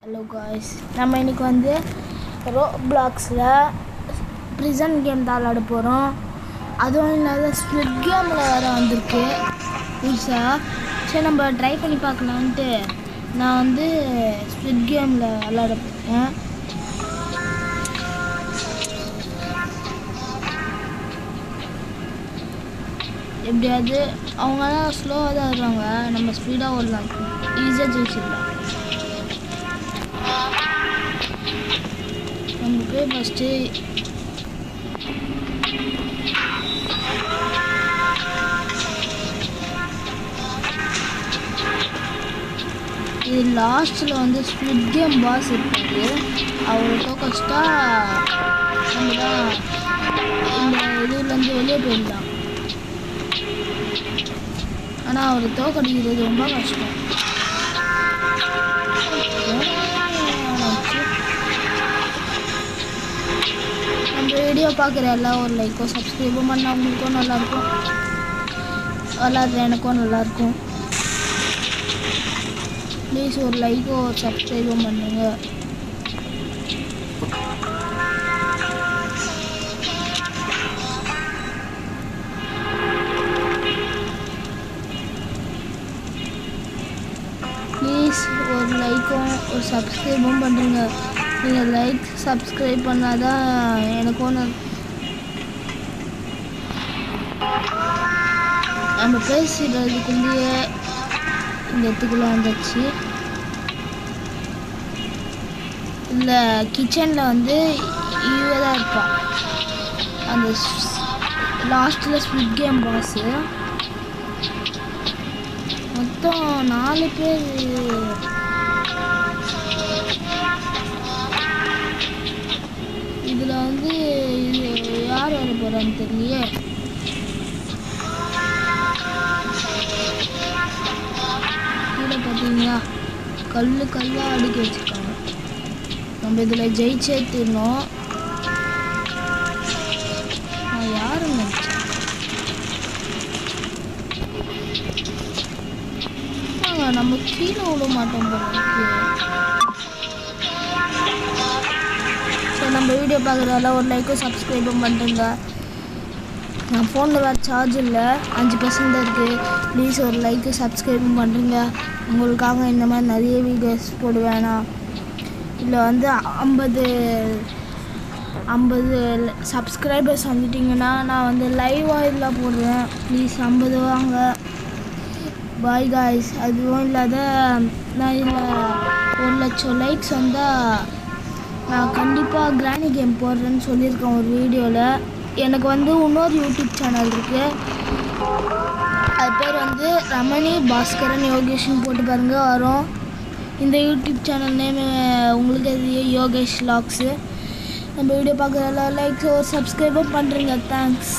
Hello guys, நம்ம இன்றைக்கி வந்து ரோப்ளாக்ஸில் ப்ரிசன் கேம் தான் விளாட போகிறோம். அதுவும் இல்லாத ஸ்குவிட் கேமில் வேறு வந்திருக்கு புதுசாக. சரி, நம்ம ட்ரை பண்ணி பார்க்கலான்ட்டு நான் வந்து ஸ்குவிட் கேமில் விளாட போகிறேன். எப்படியாவது அவங்களாம் ஸ்லோவாக தான் வருவாங்க, நம்ம ஸ்பீடாக ஓடலாம், ஈஸியாக ஜெயிச்சிடலாம். நம்ம போய் ஃபஸ்ட்டு இது லாஸ்ட்டில் வந்து ஸ்குவிட் கேம் பாஸ் இருப்பாரு. அவரை தோக்கச்சிட்டா நம்ம தான் இந்த இதுலேருந்து வெளியே போயிடலாம். ஆனால் அவரை தோக்கடிக்கிறது ரொம்ப கஷ்டம். நம்ம வீடியோ பார்க்குற எல்லாம் ஒரு லைக்கோ சப்ஸ்கிரைபும் பண்ணால் அவங்களுக்கும் நல்லாயிருக்கும், விளாட்ற எனக்கும் நல்லாயிருக்கும். ப்ளீஸ் ஒரு லைக்கோ ஒரு சப்ஸ்கிரைபும் பண்ணுங்க. ப்ளீஸ் ஒரு லைக்கும் ஒரு சப்ஸ்கிரைபும் பண்ணுங்க. நீங்கள் லைக் சப்ஸ்கிரைப் பண்ணாதான் எனக்கும் நம்ம பேசுகிறதுக்குள்ளேயே இந்த இடத்துக்குள்ளே வந்துச்சு. இந்த கிச்சனில் வந்து இவ தான் இருப்பான், அந்த லாஸ்ட்டில் ஸ்குவிட் கேம் பாஸு. மொத்தம் 4 பேர். இதில் வந்து யார் வர போகிறான்னு தெரியலையே. கீழே பார்த்தீங்களா கல்லாக அடுக்கி வச்சுருக்காங்க. நம்ம இதில் ஜெயிச்சே தீரணும். நான் யாரும் நினச்சேன் நம்ம கீழே விட மாட்டோம் போல. ஸோ நம்ம வீடியோ பார்க்குறதால ஒரு லைக்கும் சப்ஸ்கிரைபும் பண்ணுறேங்க. நான் ஃபோனில் வேறு சார்ஜ் இல்லை, 5% தான் இருக்குது. ப்ளீஸ் ஒரு லைக்கு சப்ஸ்கிரைபும் பண்ணுறேங்க. உங்களுக்காக இந்த மாதிரி நிறைய வீடியோஸ் போடுவேன். இதில் வந்து 50 சப்ஸ்கிரைபர்ஸ் வந்துட்டிங்கன்னா நான் வந்து லைவாக இதில் போடுறேன். ப்ளீஸ் 50 வாங்க. Bye guys. அதுவும் இல்லாத நான் இதில் 1,00,000 லைக்ஸ் வந்தால் நான் கண்டிப்பாக கிராணி கேம் போடுறேன்னு சொல்லியிருக்கேன் ஒரு வீடியோவில். எனக்கு வந்து இன்னொரு யூடியூப் சேனல் இருக்குது, அது பேர் வந்து ரமணி பாஸ்கரன் யோகேஷ்னு போட்டு பாருங்கள் வரும். இந்த யூடியூப் சேனல் நேம் உங்களுக்கு அது யோகேஷ் வ்ளாக்ஸு. நம்ம வீடியோ பார்க்குறதால லைக்ஸ் ஒரு சப்ஸ்கிரைபும் பண்ணுறீங்க. தேங்க்ஸ்.